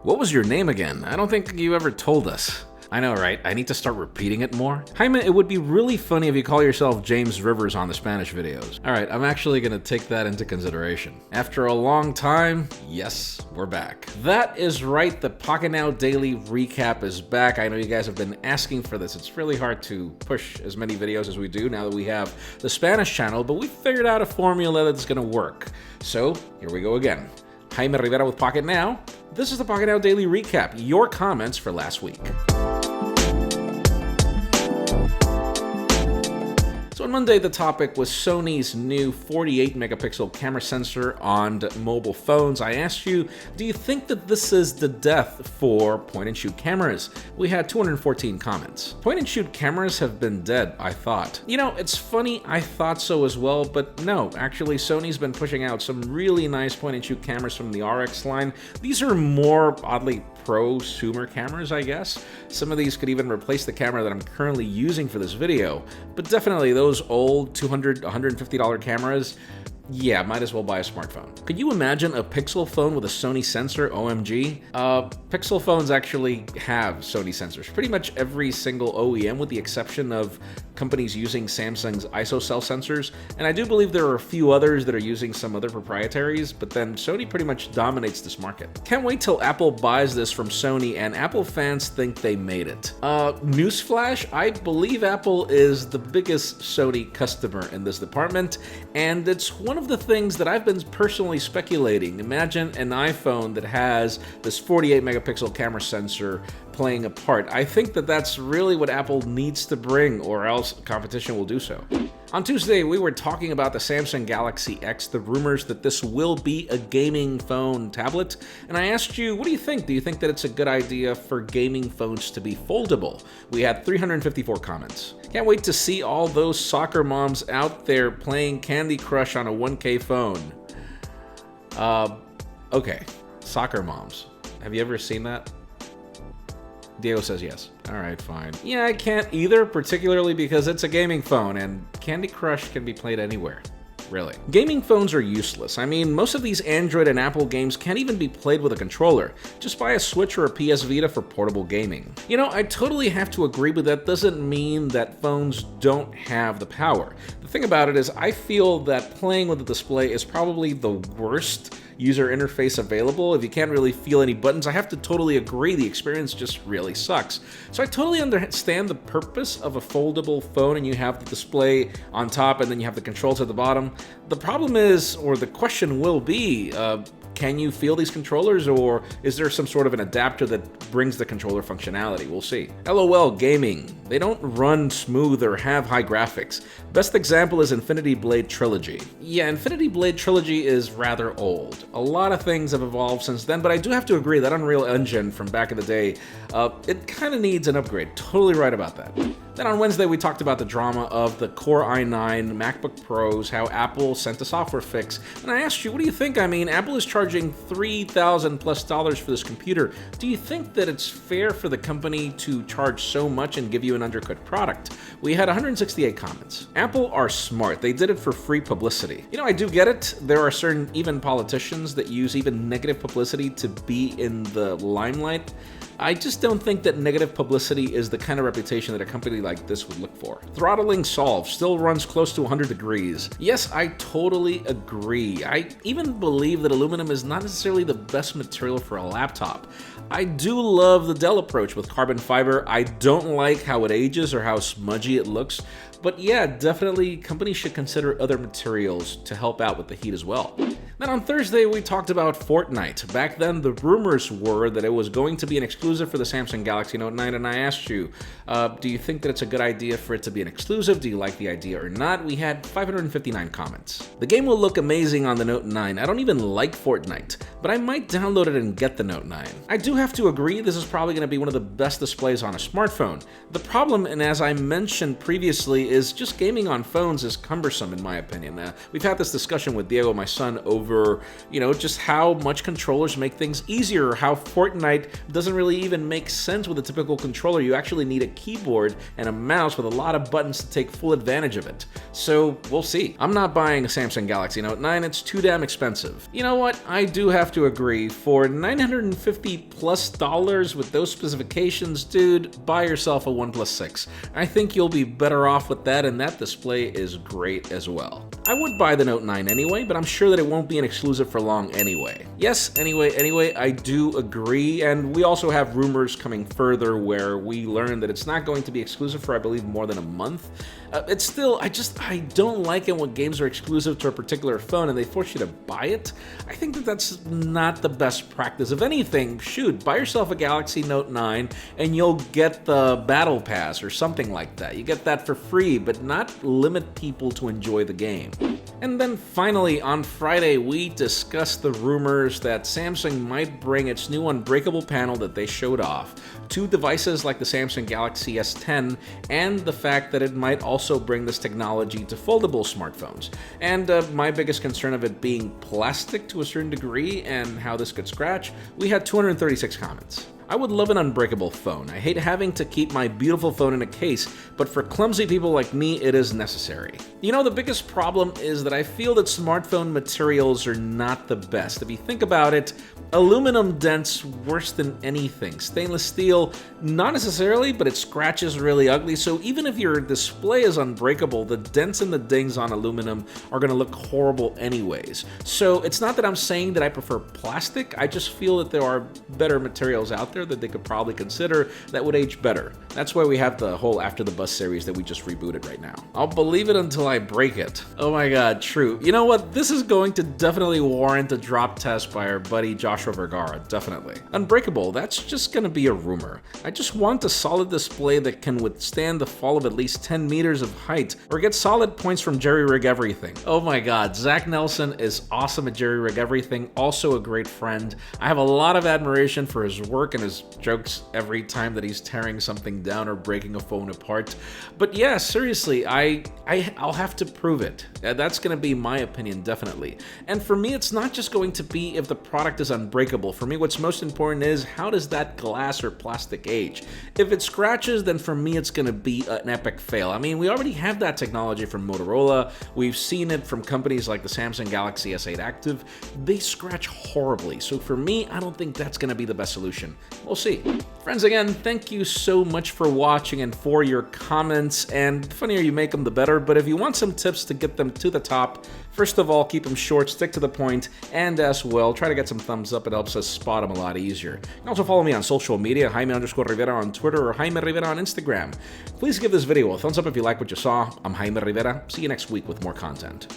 What was your name again? I don't think you ever told us. I know, right? I need to start repeating it more. Jaime, it would be really funny if you call yourself James Rivers on the Spanish videos. Alright, I'm actually gonna take that into consideration. After a long time, yes, we're back. That is right, the Pocketnow Daily Recap is back. I know you guys have been asking for this. It's really hard to push as many videos as we do now that we have the Spanish channel, but we figured out a formula that's gonna work. So, here we go again. Jaime Rivera with Pocketnow. This is the Pocketnow Daily Recap, your comments for last week. So on Monday, the topic was Sony's new 48 megapixel camera sensor on mobile phones. I asked you, do you think that this is the death for point-and-shoot cameras? We had 214 comments. Point-and-shoot cameras have been dead, I thought. You know, it's funny, I thought so as well, but no, actually Sony's been pushing out some really nice point-and-shoot cameras from the RX line. These are more, oddly, prosumer cameras, I guess. Some of these could even replace the camera that I'm currently using for this video, but definitely those old $200, $150 cameras, yeah, might as well buy a smartphone. Could you imagine a Pixel phone with a Sony sensor? OMG. Pixel phones actually have Sony sensors. Pretty much every single OEM, with the exception of companies using Samsung's ISOCELL sensors, and I do believe there are a few others that are using some other proprietaries, but then Sony pretty much dominates this market. Can't wait till Apple buys this from Sony and Apple fans think they made it. Newsflash, I believe Apple is the biggest Sony customer in this department, and it's one of the things that I've been personally speculating. Imagine an iPhone that has this 48 megapixel camera sensor playing a part. I think that that's really what Apple needs to bring, or else competition will do so. On Tuesday, we were talking about the Samsung Galaxy X, the rumors that this will be a gaming phone tablet, and I asked you, what do you think? Do you think that it's a good idea for gaming phones to be foldable? We had 354 comments. Can't wait to see all those soccer moms out there playing Candy Crush on a 1K phone. Okay, soccer moms. Have you ever seen that? Diego says yes. Alright, fine. Yeah, I can't either, particularly because it's a gaming phone, and Candy Crush can be played anywhere. Really. Gaming phones are useless. I mean, most of these Android and Apple games can't even be played with a controller. Just buy a Switch or a PS Vita for portable gaming. You know, I totally have to agree, but that doesn't mean that phones don't have the power. The thing about it is, I feel that playing with a display is probably the worst user interface available. If you can't really feel any buttons, I have to totally agree, the experience just really sucks. So I totally understand the purpose of a foldable phone, and you have the display on top and then you have the controls at the bottom. The problem is, or the question will be, can you feel these controllers, or is there some sort of an adapter that brings the controller functionality? We'll see. LOL Gaming. They don't run smooth or have high graphics. Best example is Infinity Blade Trilogy. Yeah, Infinity Blade Trilogy is rather old. A lot of things have evolved since then, but I do have to agree that Unreal Engine from back in the day, it kind of needs an upgrade. Totally right about that. Then on Wednesday, we talked about the drama of the Core i9 MacBook Pros, how Apple sent a software fix. And I asked you, what do you think? I mean, Apple is charging $3,000+ for this computer. Do you think that it's fair for the company to charge so much and give you an undercut product? We had 168 comments. Apple are smart. They did it for free publicity. You know, I do get it. There are certain even politicians that use even negative publicity to be in the limelight. I just don't think that negative publicity is the kind of reputation that a company like this would look for. Throttling Solve still runs close to 100 degrees. Yes, I totally agree. I even believe that aluminum is not necessarily the best material for a laptop. I do love the Dell approach with carbon fiber. I don't like how it ages or how smudgy it looks. But yeah, definitely companies should consider other materials to help out with the heat as well. Then on Thursday, we talked about Fortnite. Back then, the rumors were that it was going to be an exclusive for the Samsung Galaxy Note 9, and I asked you, do you think that it's a good idea for it to be an exclusive? Do you like the idea or not? We had 559 comments. The game will look amazing on the Note 9. I don't even like Fortnite, but I might download it and get the Note 9. I do have to agree, this is probably going to be one of the best displays on a smartphone. The problem, and as I mentioned previously, is just gaming on phones is cumbersome in my opinion. We've had this discussion with Diego, my son, over over, just how much controllers make things easier, how Fortnite doesn't really even make sense with a typical controller. You actually need a keyboard and a mouse with a lot of buttons to take full advantage of it. So we'll see. I'm not buying a Samsung Galaxy Note 9, it's too damn expensive. You know what? I do have to agree, for $950+ with those specifications, dude, buy yourself a OnePlus 6. I think you'll be better off with that, and that display is great as well. I would buy the Note 9 anyway, but I'm sure that it won't be an exclusive for long anyway. Yes, anyway, I do agree, and we also have rumors coming further where we learn that it's not going to be exclusive for, I believe, more than a month. It's still, I don't like it when games are exclusive to a particular phone and they force you to buy it. I think that that's not the best practice. If anything, shoot, buy yourself a Galaxy Note 9 and you'll get the Battle Pass or something like that. You get that for free, but not limit people to enjoy the game. And then finally, on Friday, we discussed the rumors that Samsung might bring its new unbreakable panel that they showed off to devices like the Samsung Galaxy S10, and the fact that it might also bring this technology to foldable smartphones. And my biggest concern of it being plastic to a certain degree and how this could scratch, we had 236 comments. I would love an unbreakable phone. I hate having to keep my beautiful phone in a case, but for clumsy people like me, it is necessary. The biggest problem is that I feel that smartphone materials are not the best. If you think about it, aluminum dents worse than anything. Stainless steel, not necessarily, but it scratches really ugly, so even if your display is unbreakable, the dents and the dings on aluminum are going to look horrible anyways. So it's not that I'm saying that I prefer plastic, I just feel that there are better materials out there that they could probably consider that would age better. That's why we have the whole After the Bus series that we just rebooted right now. I'll believe it until I break it. Oh my god, true. You know what? This is going to definitely warrant a drop test by our buddy Joshua Vergara, definitely. Unbreakable, that's just gonna be a rumor. I just want a solid display that can withstand the fall of at least 10 meters of height, or get solid points from Jerry Rig Everything. Oh my god, Zach Nelson is awesome at Jerry Rig Everything, also a great friend. I have a lot of admiration for his work and his jokes every time that he's tearing something down or breaking a phone apart. But yeah, seriously, I'll have to prove it. That's gonna be my opinion, definitely. And for me, it's not just going to be if the product is unbreakable. For me, what's most important is how does that glass or plastic age? If it scratches, then for me, it's gonna be an epic fail. I mean, we already have that technology from Motorola. We've seen it from companies like the Samsung Galaxy S8 Active. They scratch horribly. So for me, I don't think that's gonna be the best solution. We'll see. Friends, again, thank you so much for watching and for your comments, and the funnier you make them, the better, but if you want some tips to get them to the top, first of all, keep them short, stick to the point, and as well, try to get some thumbs up. It helps us spot them a lot easier. You can also follow me on social media, Jaime_Rivera on Twitter or Jaime Rivera on Instagram. Please give this video a thumbs up if you like what you saw. I'm Jaime Rivera. See you next week with more content.